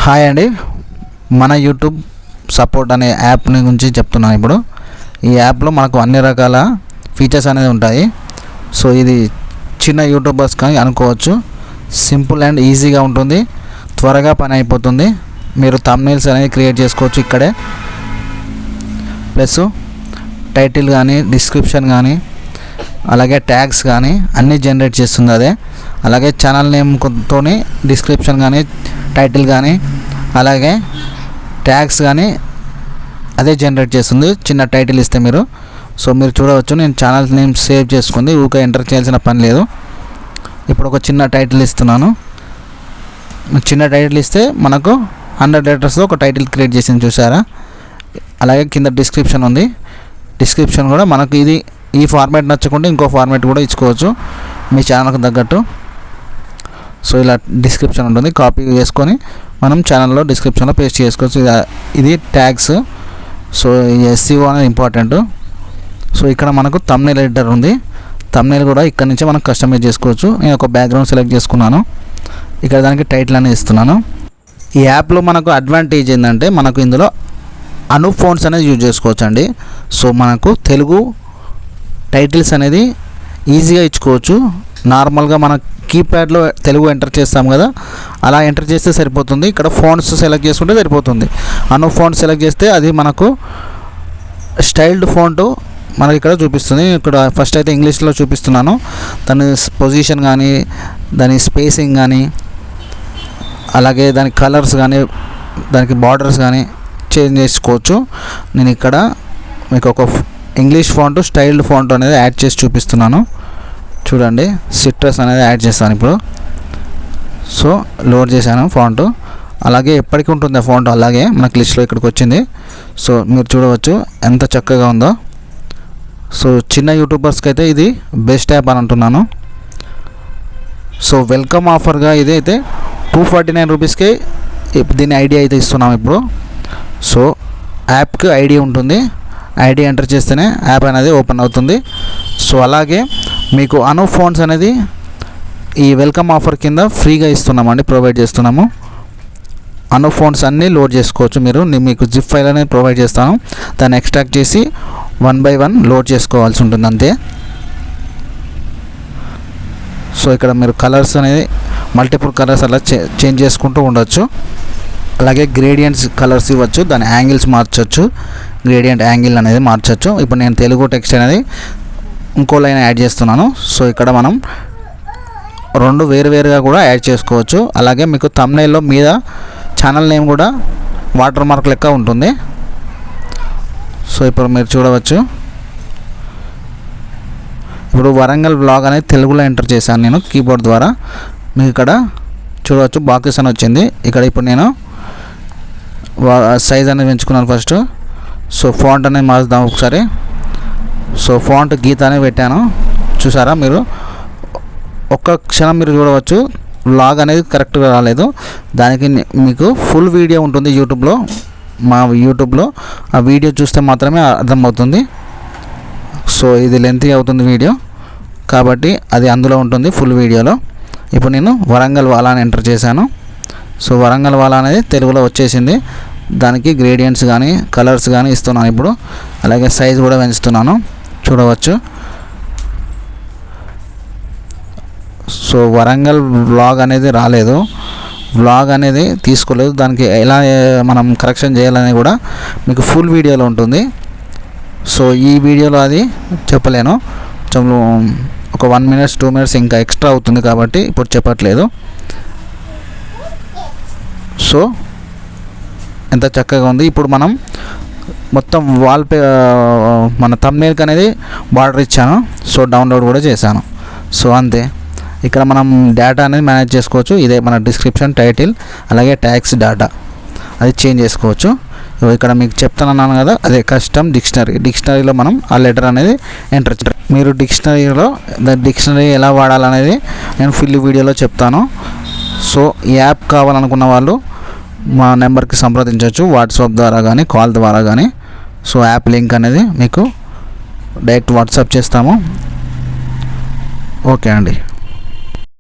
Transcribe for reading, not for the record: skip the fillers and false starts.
Hi అండి, మన YouTube support అనే యాప్ని గురించి చెప్తున్నాను. ఇప్పుడు ఈ యాప్లో మనకు అన్ని రకాల ఫీచర్స్ అనేది ఉంటాయి. సో ఇది చిన్న యూట్యూబర్స్ కానీ అనుకోవచ్చు. సింపుల్ అండ్ ఈజీగా ఉంటుంది, త్వరగా పని అయిపోతుంది. మీరు థంబ్నెయిల్స్ అనేది క్రియేట్ చేసుకోవచ్చు ఇక్కడే. ప్లస్ టైటిల్ కానీ, డిస్క్రిప్షన్ కానీ, అలాగే ట్యాగ్స్ కానీ అన్నీ జనరేట్ చేస్తుంది అదే. అలాగే ఛానల్ నేమ్తోని డిస్క్రిప్షన్ కానీ, టైటిల్ కానీ, అలాగే ట్యాగ్స్ కానీ అదే జనరేట్ చేస్తుంది. చిన్న టైటిల్ ఇస్తే మీరు చూడవచ్చు. నేను ఛానల్ నేమ్ సేవ్ చేసుకుంది, ఊరికే ఎంటర్ చేయాల్సిన పని లేదు. ఇప్పుడు ఒక చిన్న టైటిల్ ఇస్తున్నాను. చిన్న టైటిల్ ఇస్తే మనకు 100 లెటర్స్లో ఒక టైటిల్ క్రియేట్ చేసింది, చూసారా? అలాగే కింద డిస్క్రిప్షన్ ఉంది. డిస్క్రిప్షన్ కూడా మనకు ఈ ఫార్మాట్ నచ్చకుండా ఇంకో ఫార్మాట్ కూడా ఇచ్చుకోవచ్చు మీ ఛానల్కి తగ్గట్టు. సో ఇలా డిస్క్రిప్షన్ ఉంటుంది, కాపీ చేసుకొని మనం ఛానల్లో డిస్క్రిప్షన్లో పేస్ట్ చేసుకోవచ్చు. ఇది ట్యాగ్స్. సో SEO అనేది ఇంపార్టెంట్. సో ఇక్కడ మనకు థంబ్నెయిల్ ఎడిటర్ ఉంది. థంబ్నెయిల్ కూడా ఇక్కడ నుంచి మనం కస్టమైజ్ చేసుకోవచ్చు. నేను ఒక బ్యాక్గ్రౌండ్ సెలెక్ట్ చేసుకున్నాను. ఇక్కడ దానికి టైటిల్ అనేది ఇస్తున్నాను. ఈ యాప్లో మనకు అడ్వాంటేజ్ ఏంటంటే మనకు ఇందులో అనూప్ ఫాంట్స్ అనేది యూజ్ చేసుకోవచ్చు అండి. సో మనకు తెలుగు టైటిల్స్ అనేది ఈజీగా ఇచ్చుకోవచ్చు. నార్మల్గా మన కీప్యాడ్లో తెలుగు ఎంటర్ చేస్తాం కదా, అలా ఎంటర్ చేస్తే సరిపోతుంది. ఇక్కడ ఫాంట్స్ సెలెక్ట్ చేసుకుంటే సరిపోతుంది. అనూప్ ఫాంట్ సెలెక్ట్ చేస్తే అది మనకు స్టైల్డ్ ఫాంట్ మనకి ఇక్కడ చూపిస్తుంది. ఇక్కడ ఫస్ట్ అయితే ఇంగ్లీష్లో చూపిస్తున్నాను. దాని పొజిషన్ కానీ, దాని స్పేసింగ్ కానీ, అలాగే దాని కలర్స్ కానీ, దానికి బార్డర్స్ కానీ చేంజ్ చేసుకోవచ్చు. నేను ఇక్కడ మీకు ఒక ఇంగ్లీష్ ఫాంట్, స్టైల్డ్ ఫాంట్ అనేది యాడ్ చేసి చూపిస్తున్నాను. చూడండి, సిట్రస్ అనేది యాడ్ చేస్తాను ఇప్పుడు. సో లోడ్ చేశాను ఫాంట్. అలాగే ఎప్పటికీ ఉంటుంది ఆ ఫాంట్, అలాగే మనకు లిస్ట్లో ఇక్కడికి వచ్చింది. సో మీరు చూడవచ్చు ఎంత చక్కగా ఉందో. సో చిన్న యూట్యూబర్స్కి అయితే ఇది బెస్ట్ యాప్ అని అంటున్నాను. సో వెల్కమ్ ఆఫర్గా ఇది అయితే 249 రూపీస్కి దీని ఐడి అయితే ఇస్తున్నాం ఇప్పుడు. సో యాప్కి ఐడి ఉంటుంది. ఐడి ఎంటర్ చేస్తేనే యాప్ అనేది ఓపెన్ అవుతుంది. సో అలాగే మీకు అనూప్ ఫాంట్స్ అనేది ఈ వెల్కమ్ ఆఫర్ కింద ఫ్రీగా ఇస్తున్నామండి, ప్రొవైడ్ చేస్తున్నాము. అనూప్ ఫాంట్స్ అన్నీ లోడ్ చేసుకోవచ్చు మీరు. మీకు జిప్ ఫైల్ అనేది ప్రొవైడ్ చేస్తాను. దాన్ని ఎక్స్ట్రాక్ట్ చేసి 1 by 1 లోడ్ చేసుకోవాల్సి ఉంటుంది అంతే. సో ఇక్కడ మీరు కలర్స్ అనేది మల్టిపుల్ కలర్స్ అలా చేంజ్ చేసుకుంటూ ఉండొచ్చు. అలాగే గ్రేడియంట్స్ కలర్స్ ఇవ్వచ్చు, దాని యాంగిల్స్ మార్చవచ్చు. గ్రేడియంట్ యాంగిల్ అనేది మార్చవచ్చు. ఇప్పుడు నేను తెలుగు టెక్స్ట్ అనేది ఇంకో లైన్ యాడ్ చేస్తున్నాను. సో ఇక్కడ మనం 2 వేరువేరుగా కూడా యాడ్ చేసుకోవచ్చు. అలాగే మీకు థంబ్నెయిల్లో మీద ఛానల్ నేమ్ కూడా వాటర్ మార్క్ లెక్క ఉంటుంది. సో ఇప్పుడు మీరు చూడవచ్చు. ఇప్పుడు వరంగల్ వ్లాగ్ అనేది తెలుగులో ఎంటర్ చేశాను నేను కీబోర్డ్ ద్వారా. మీకు ఇక్కడ చూడవచ్చు బాక్సెస్ అని వచ్చింది. ఇక్కడ ఇప్పుడు నేను సైజ్ అనేది పెంచుకున్నాను ఫస్ట్. సో ఫాంట్ అనేది మార్చుదాం ఒకసారి. సో ఫాంట్ గీత అనేది పెట్టాను, చూసారా? మీరు ఒక్క క్షణం మీరు చూడవచ్చు, వ్లాగ్ అనేది కరెక్ట్గా రాలేదు. దానికి మీకు ఫుల్ వీడియో ఉంటుంది యూట్యూబ్లో, మా యూట్యూబ్లో. ఆ వీడియో చూస్తే మాత్రమే అర్థమవుతుంది. సో ఇది లెంతీ అవుతుంది వీడియో, కాబట్టి అది అందులో ఉంటుంది ఫుల్ వీడియోలో. ఇప్పుడు నేను వరంగల్ వాలా అని ఎంటర్ చేశాను. సో వరంగల్ వాలా అనేది తెలుగులో వచ్చేసింది. దానికి గ్రేడియంట్స్ కానీ, కలర్స్ కానీ ఇస్తున్నాను ఇప్పుడు. అలాగే సైజ్ కూడా పెంచుతున్నాను, చూడవచ్చు. సో వరంగల్ వ్లాగ్ అనేది రాలేదు, వ్లాగ్ అనేది తీసుకోలేదు. దానికి ఎలా మనం కరెక్షన్ చేయాలని కూడా మీకు ఫుల్ వీడియోలో ఉంటుంది. సో ఈ వీడియోలో అది చెప్పలేను, ఒక 1 minute 2 minutes ఇంకా ఎక్స్ట్రా అవుతుంది కాబట్టి ఇప్పుడు చెప్పట్లేదు. సో ఎంత చక్కగా ఉంది. ఇప్పుడు మనం మొత్తం మన థంబ్నెయిల్కి అనేది బార్డర్ ఇచ్చాను. సో డౌన్లోడ్ కూడా చేశాను. సో అంతే. ఇక్కడ మనం డేటా అనేది మేనేజ్ చేసుకోవచ్చు. ఇదే మన డిస్క్రిప్షన్, టైటిల్, అలాగే ట్యాగ్స్ డేటా అది చేంజ్ చేసుకోవచ్చు. ఇక్కడ మీకు చెప్తానన్నాను కదా, అదే కస్టమ్ డిక్షనరీలో మనం ఆ లెటర్ అనేది ఎంటర్ చేయాలి. మీరు డిక్షనరీ ఎలా వాడాలనేది నేను ఫుల్ వీడియోలో చెప్తాను. సో ఈ యాప్ కావాలనుకున్న వాళ్ళు మా నెంబర్కి సంప్రదించవచ్చు, వాట్సాప్ ద్వారా కానీ, కాల్ ద్వారా కానీ. సో యాప్ లింక్ అనేది మీకు డైరెక్ట్ వాట్సాప్ చేస్తాము. ఓకే అండి.